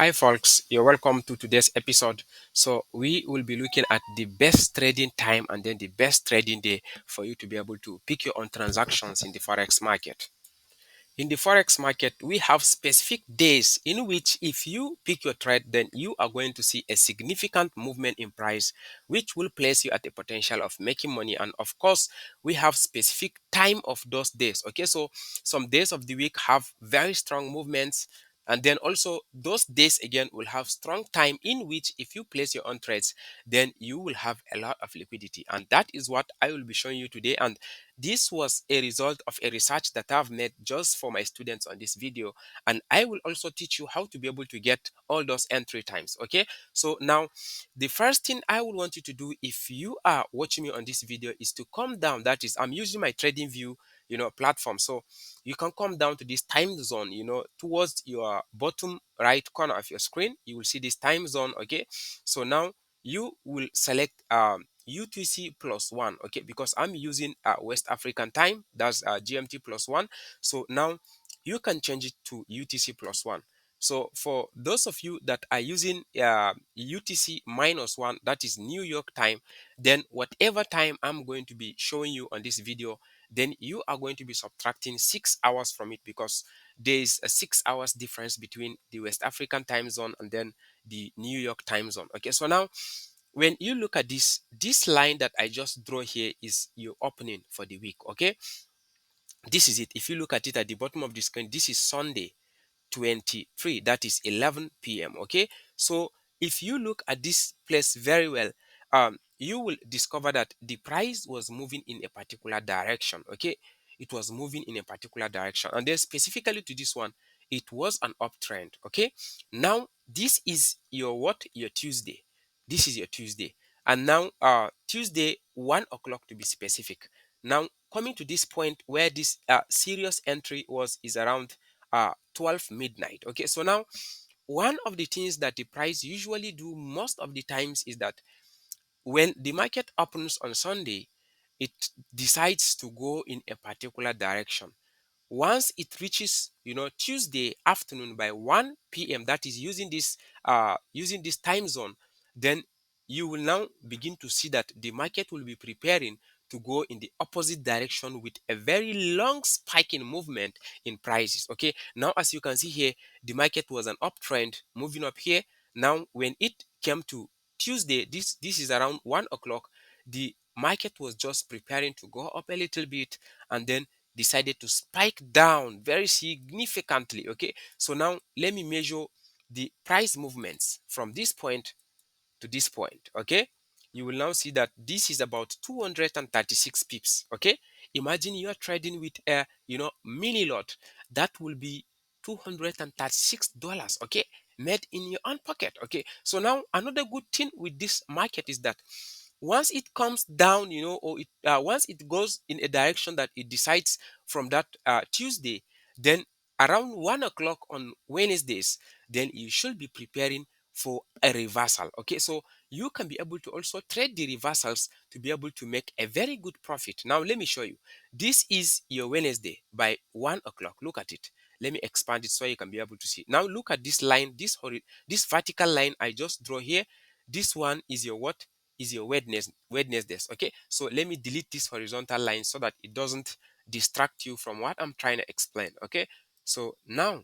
Hi, folks. You're welcome to today's episode. So, we will be looking at the best trading time and then the best trading day for you to be able to pick your own transactions in the Forex market. In the Forex market, we have specific days in which if you pick your trade, then you are going to see a significant movement in price, which will place you at the potential of making money. And of course, we have specific time of those days. Okay, so some days of the week have very strong movements. And then also those days again will have strong time in which if you place your own trades, then you will have a lot of liquidity. And that is what I will be showing you today. And this was a result of a research that I've made just for my students on this video. And I will also teach you how to be able to get all those entry times. Okay. So now the first thing I would want you to do if you are watching me on this video is to come down. That is, I'm using my trading view, platform. So you can come down to this time zone, towards your bottom right corner of your screen. You will see this time zone. Okay. So now you will select UTC plus one, okay, because I'm using West African time, that's GMT plus one. So now you can change it to UTC plus one. So for those of you that are using UTC minus one, that is New York time, then whatever time I'm going to be showing you on this video, then you are going to be subtracting 6 hours from it because there is a 6 hours difference between the West African time zone and then the New York time zone. Okay, so now when you look at this line that I just draw here is your opening for the week. Okay, this is it. If you look at it at the bottom of the screen, this is Sunday 23, that is 11 p.m. Okay, so if you look at this place very well, you will discover that the price was moving in a particular direction. Okay, it was moving in a particular direction, and then specifically to this one, it was an uptrend. Okay, now this is your your Tuesday. This is your Tuesday, and now Tuesday 1 o'clock to be specific. Now coming to this point where this serious entry was is around 12 midnight. Okay, so now one of the things that the price usually do most of the times is that when the market opens on Sunday, it decides to go in a particular direction. Once it reaches Tuesday afternoon by 1 p.m., that is using this time zone, then you will now begin to see that the market will be preparing to go in the opposite direction with a very long spiking movement in prices. Okay, now as you can see here, the market was an uptrend moving up here. Now when it came to Tuesday, this is around 1 o'clock, the market was just preparing to go up a little bit and then decided to spike down very significantly. Okay, so now let me measure the price movements from this point to this point. Okay, you will now see that this is about 236 pips. Okay, imagine you are trading with a mini lot that will be $236. Okay, made in your own pocket. Okay, so now another good thing with this market is that once it comes down, or once it goes in a direction that it decides from that Tuesday, then around 1 o'clock on Wednesdays, then you should be preparing for a reversal. Okay, so you can be able to also trade the reversals to be able to make a very good profit. Now let me show you. This is your Wednesday by 1 o'clock. Look at it. Let me expand it so you can be able to see. Now look at this line, this vertical line I just draw here. This one is your what? Is your Wednesdays. Okay, so let me delete this horizontal line so that it doesn't distract you from what I'm trying to explain. Okay, so now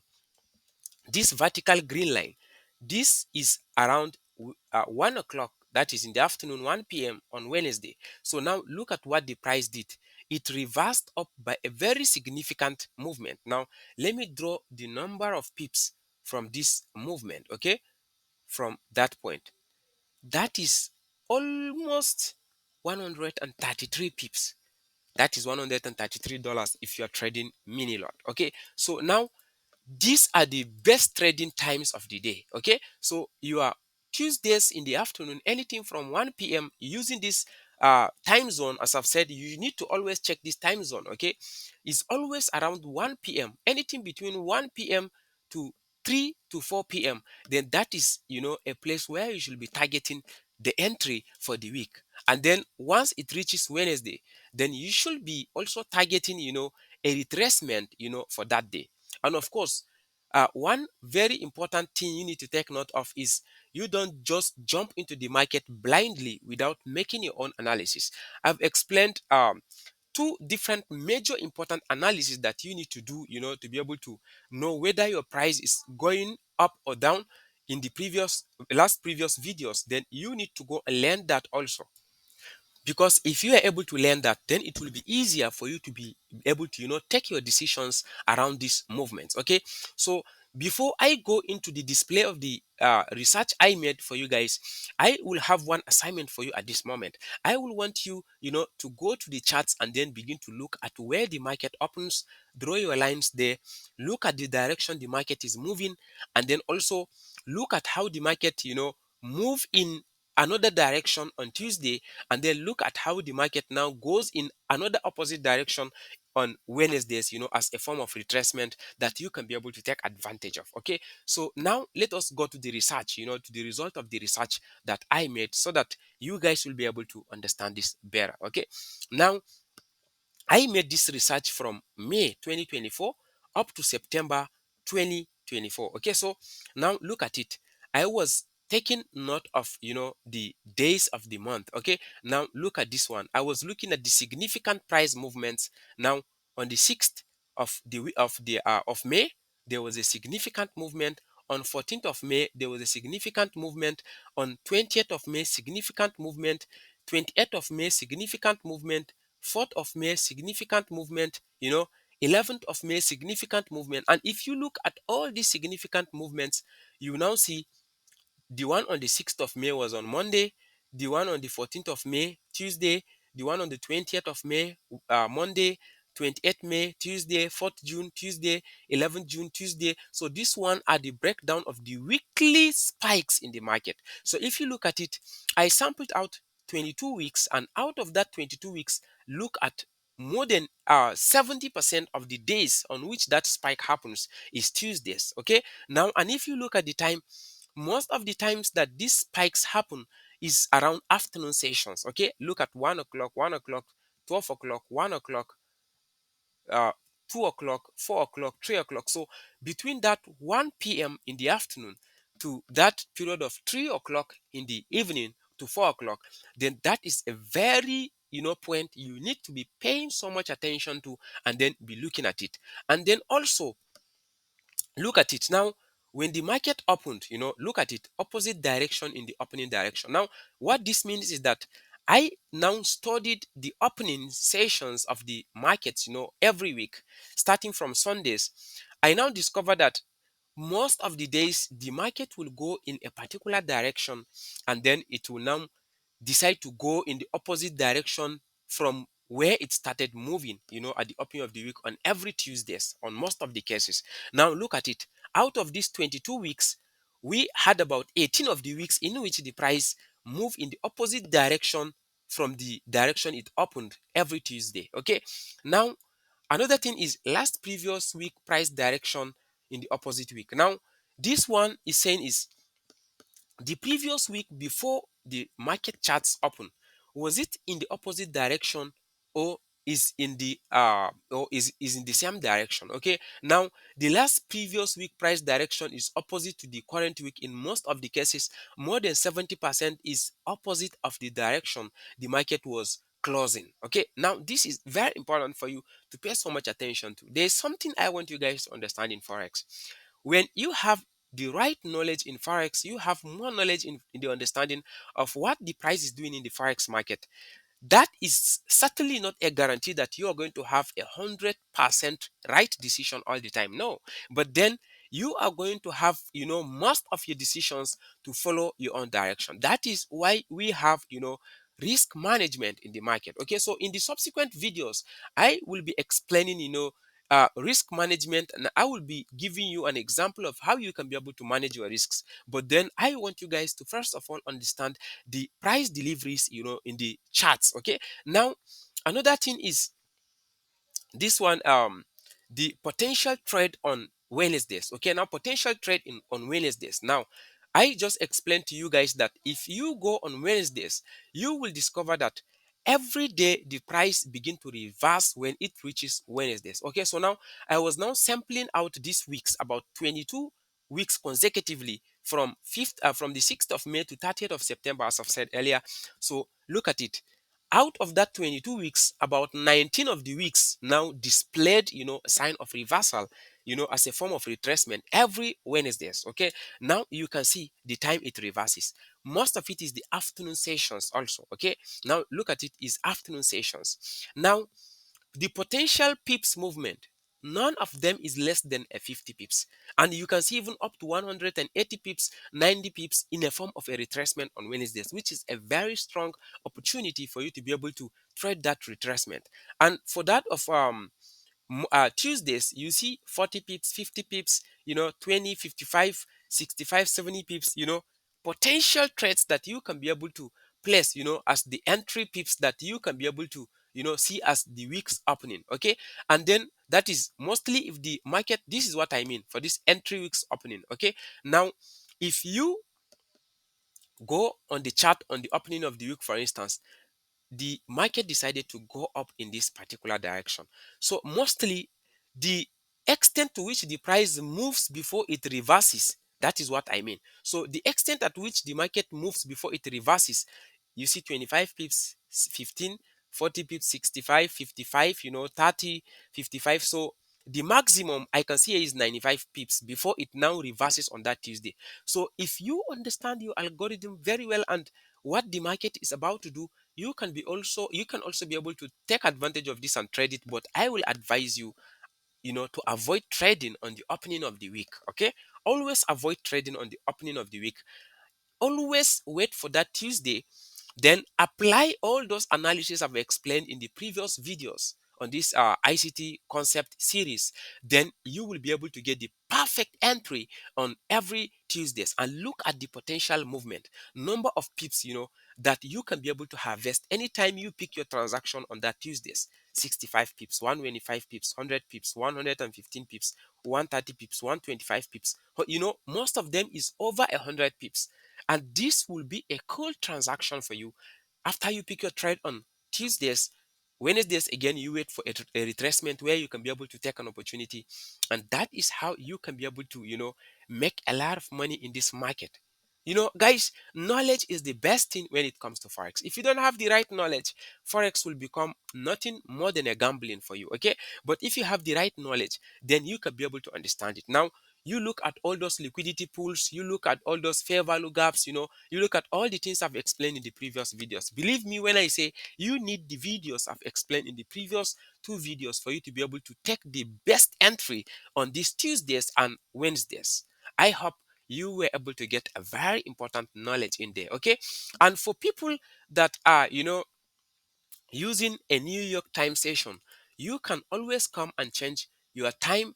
this vertical green line, this is around 1 o'clock, that is in the afternoon, 1 p.m. on Wednesday. So now look at what the price did. It reversed up by a very significant movement. Now let me draw the number of pips from this movement. Okay, from that point, that is almost 133 pips. That is $133 if you are trading mini lot. Okay, so now these are the best trading times of the day. Okay, so you are Tuesdays in the afternoon, anything from 1 p.m. using this time zone. As I've said, you need to always check this time zone. Okay, it's always around 1 p.m. Anything between 1 p.m. to 3 to 4 p.m., then that is a place where you should be targeting the entry for the week. And then once it reaches Wednesday, then you should be also targeting a retracement for that day. And of course, one very important thing you need to take note of is you don't just jump into the market blindly without making your own analysis. I've explained two different major important analysis that you need to do, to be able to know whether your price is going up or down in the previous videos. Then you need to go and learn that also, because if you are able to learn that, then it will be easier for you to be able to take your decisions around these movements. Okay, so before I go into the display of the research I made for you guys, I will have one assignment for you at this moment. I will want you to go to the charts and then begin to look at where the market opens, draw your lines there, look at the direction the market is moving, and then also look at how the market move in another direction on Tuesday, and then look at how the market now goes in another opposite direction on Wednesdays, as a form of retracement that you can be able to take advantage of. Okay, so now let us go to the research, to the result of the research that I made, so that you guys will be able to understand this better. Okay, now I made this research from May 2024 up to September 2024. Okay, so now look at it. I was taking note of the days of the month. Okay, now look at this one. I was looking at the significant price movements. Now on the 6th of May, there was a significant movement. On 14th of May, there was a significant movement. On 20th of May, significant movement. 28th of May, significant movement. 4th of May, significant movement, 11th of May, significant movement. And if you look at all these significant movements, you now see the one on the 6th of May was on Monday, the one on the 14th of May, Tuesday, the one on the 20th of May, Monday, 28th May, Tuesday, 4th June, Tuesday, 11th June, Tuesday. So this one are the breakdown of the weekly spikes in the market. So if you look at it, I sampled out 22 weeks, and out of that 22 weeks, look at more than 70% of the days on which that spike happens is Tuesdays. Okay, now, and if you look at the time, most of the times that these spikes happen is around afternoon sessions. Okay, look at 1 o'clock, 1 o'clock, 12 o'clock, 1 o'clock, uh 2 o'clock, 4 o'clock, 3 o'clock. So between that 1 p.m. in the afternoon to that period of 3 o'clock in the evening to 4 o'clock, then that is a very point you need to be paying so much attention to, and then be looking at it. And then also look at it now. When the market opened, look at it, opposite direction in the opening direction. Now what this means is that I now studied the opening sessions of the markets, every week, starting from Sundays. I now discover that most of the days the market will go in a particular direction, and then it will now decide to go in the opposite direction from where it started moving, at the opening of the week on every Tuesdays on most of the cases. Now look at it. Out of these 22 weeks, we had about 18 of the weeks in which the price moved in the opposite direction from the direction it opened every Tuesday. Okay. Now another thing is last previous week price direction in the opposite week. Now this one is saying is the previous week before the market charts open, was it in the opposite direction, or is in the same direction? Okay, now the last previous week price direction is opposite to the current week. In most of the cases, more than 70% is opposite of the direction the market was closing. Okay, now this is very important for you to pay so much attention to. There's something I want you guys to understand in Forex. When you have the right knowledge in Forex, you have more knowledge in the understanding of what the price is doing in the Forex market. That is certainly not a guarantee that you are going to have 100% right decision all the time. No, but then you are going to have, most of your decisions to follow your own direction. That is why we have, risk management in the market. Okay, so in the subsequent videos, I will be explaining, risk management, and I will be giving you an example of how you can be able to manage your risks. But then I want you guys to first of all understand the price deliveries, in the charts. Okay, now another thing is this one, the potential trade on Wednesdays. Okay, now potential trade on Wednesdays. Now I just explained to you guys that if you go on Wednesdays, you will discover that every day the price begin to reverse when it reaches Wednesdays. Okay, so now I was now sampling out these weeks, about 22 weeks consecutively from the 6th of May to 30th of September, as I've said earlier. So look at it. Out of that 22 weeks, about 19 of the weeks now displayed, a sign of reversal, as a form of retracement every Wednesdays. Okay, now you can see the time it reverses. Most of it is the afternoon sessions also. Okay, now look at it is afternoon sessions. Now the potential pips movement, none of them is less than a 50 pips, and you can see even up to 180 pips, 90 pips in a form of a retracement on Wednesdays, which is a very strong opportunity for you to be able to trade that retracement. And for that of Tuesdays, you see 40 pips, 50 pips, 20, 55, 65, 70 pips, potential trades that you can be able to place, as the entry pips that you can be able to, see as the week's opening. Okay. And then that is mostly if the market, this is what I mean for this entry week's opening. Okay. Now, if you go on the chart on the opening of the week, for instance, the market decided to go up in this particular direction. So mostly the extent to which the price moves before it reverses, that is what I mean. So the extent at which the market moves before it reverses, you see 25 pips, 15, 40 pips, 65, 55, 30, 55. So the maximum I can see here is 95 pips before it now reverses on that Tuesday. So if you understand your algorithm very well and what the market is about to do, you can also be able to take advantage of this and trade it. But I will advise you, to avoid trading on the opening of the week. Okay, always avoid trading on the opening of the week. Always wait for that Tuesday, then apply all those analysis I've explained in the previous videos on this ICT concept series. Then you will be able to get the perfect entry on every Tuesdays, and look at the potential movement, number of pips, that you can be able to harvest anytime you pick your transaction on that Tuesdays. 65 pips, 125 pips, 100 pips, 115 pips, 130 pips, 125 pips. Most of them is over 100 pips. And this will be a cool transaction for you after you pick your trade on Tuesdays. Wednesdays, again, you wait for a retracement where you can be able to take an opportunity. And that is how you can be able to, make a lot of money in this market. Guys, knowledge is the best thing when it comes to Forex. If you don't have the right knowledge, Forex will become nothing more than a gambling for you. Okay. But if you have the right knowledge, then you can be able to understand it. Now, you look at all those liquidity pools, you look at all those fair value gaps, you look at all the things I've explained in the previous videos. Believe me when I say you need the videos I've explained in the previous two videos for you to be able to take the best entry on these Tuesdays and Wednesdays. I hope you were able to get a very important knowledge in there. Okay. And for people that are, using a New York time session, you can always come and change your time,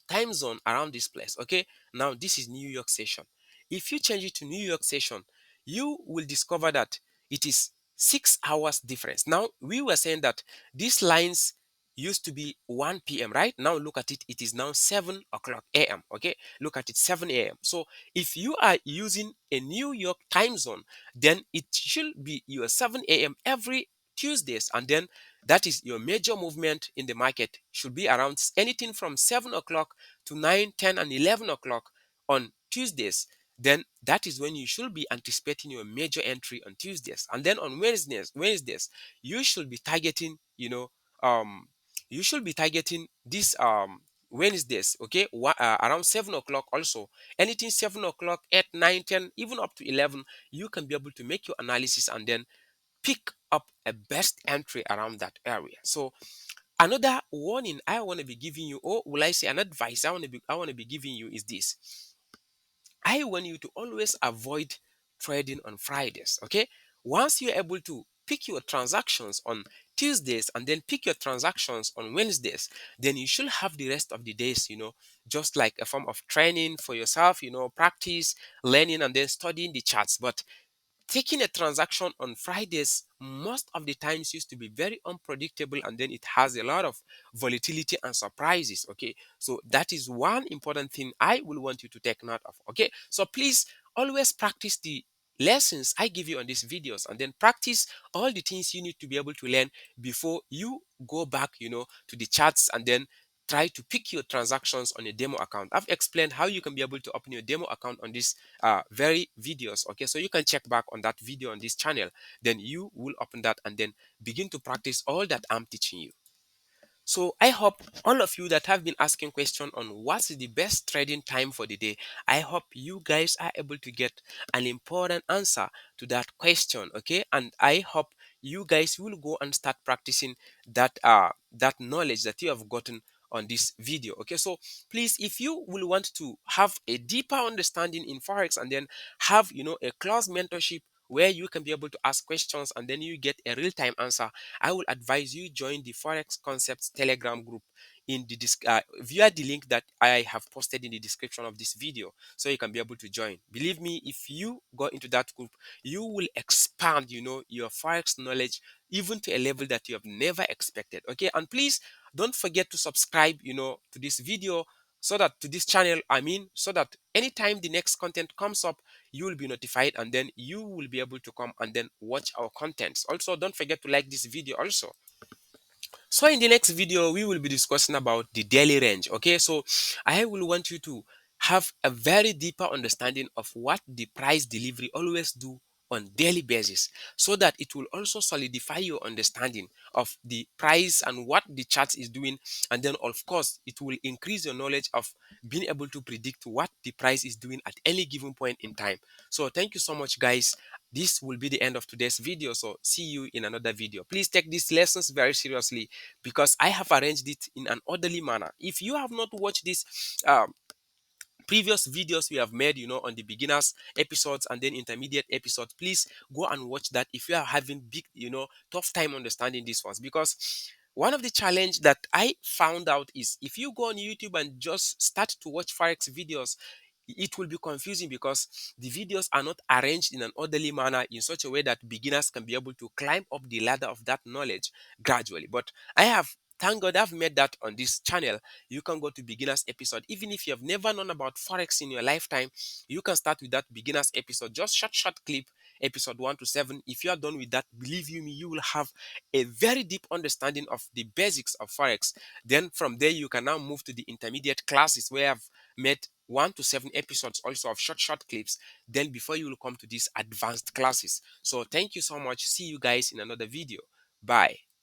time zone around this place. Okay. Now this is New York session. If you change it to New York session, you will discover that it is 6 hours difference. Now we were saying that these lines used to be 1 p.m. right now. Look at it, it is now 7 o'clock a.m. Okay, look at it, 7 a.m. So if you are using a New York time zone, then it should be your 7 a.m. every Tuesdays, and then that is your major movement in the market should be around anything from 7 o'clock to 9, 10, and 11 o'clock on Tuesdays. Then that is when you should be anticipating your major entry on Tuesdays. And then on Wednesdays, you should be targeting, you should be targeting this Wednesdays, okay, around 7 o'clock also. Anything 7 o'clock, 8, 9, 10, even up to 11, you can be able to make your analysis and then pick up a best entry around that area. So another warning I want to be giving you, or will I say an advice I want to be giving you is this. I want you to always avoid trading on Fridays. Okay. Once you're able to pick your transactions on Tuesdays and then pick your transactions on Wednesdays, then you should have the rest of the days, just like a form of training for yourself, practice, learning, and then studying the charts. But taking a transaction on Fridays most of the times used to be very unpredictable, and then it has a lot of volatility and surprises. Okay, so that is one important thing I will want you to take note of. Okay, so please always practice the lessons I give you on these videos, and then practice all the things you need to be able to learn before you go back, to the charts and then try to pick your transactions on a demo account. I've explained how you can be able to open your demo account on these very videos. Okay, so you can check back on that video on this channel. Then you will open that and then begin to practice all that I'm teaching you. So I hope all of you that have been asking question on what's the best trading time for the day, I hope you guys are able to get an important answer to that question, okay? And I hope you guys will go and start practicing that knowledge that you have gotten on this video. Okay, so please, if you will want to have a deeper understanding in forex and then have a close mentorship where you can be able to ask questions and then you get a real-time answer, I will advise you join the Forex Concepts Telegram group in the via the link that I have posted in the description of this video, so you can be able to join. Believe me, if you go into that group, you will expand, your Forex knowledge even to a level that you have never expected. Okay, and please don't forget to subscribe, to this video so that to this channel, so that anytime the next content comes up, you will be notified and then you will be able to come and then watch our contents. Also, don't forget to like this video also. So in the next video, we will be discussing about the daily range. Okay, so I will want you to have a very deeper understanding of what the price delivery always do on daily basis, so that it will also solidify your understanding of the price and what the chart is doing, and then of course it will increase your knowledge of being able to predict what the price is doing at any given point in time. So thank you so much, guys. This will be the end of today's video, so see you in another video. Please take these lessons very seriously because I have arranged it in an orderly manner. If you have not watched this previous videos we have made, on the beginners episodes and then intermediate episodes, please go and watch that if you are having big, tough time understanding these ones. Because one of the challenge that I found out is if you go on YouTube and just start to watch Forex videos, it will be confusing because the videos are not arranged in an orderly manner in such a way that beginners can be able to climb up the ladder of that knowledge gradually. But I have, thank God, I've made that on this channel. You can go to beginners episode. Even if you have never known about Forex in your lifetime, you can start with that beginners episode. Just short clip, episode 1 to 7. If you are done with that, believe you me, you will have a very deep understanding of the basics of Forex. Then from there, you can now move to the intermediate classes where I've made 1 to 7 episodes also of short clips. Then before you will come to these advanced classes. So thank you so much. See you guys in another video. Bye.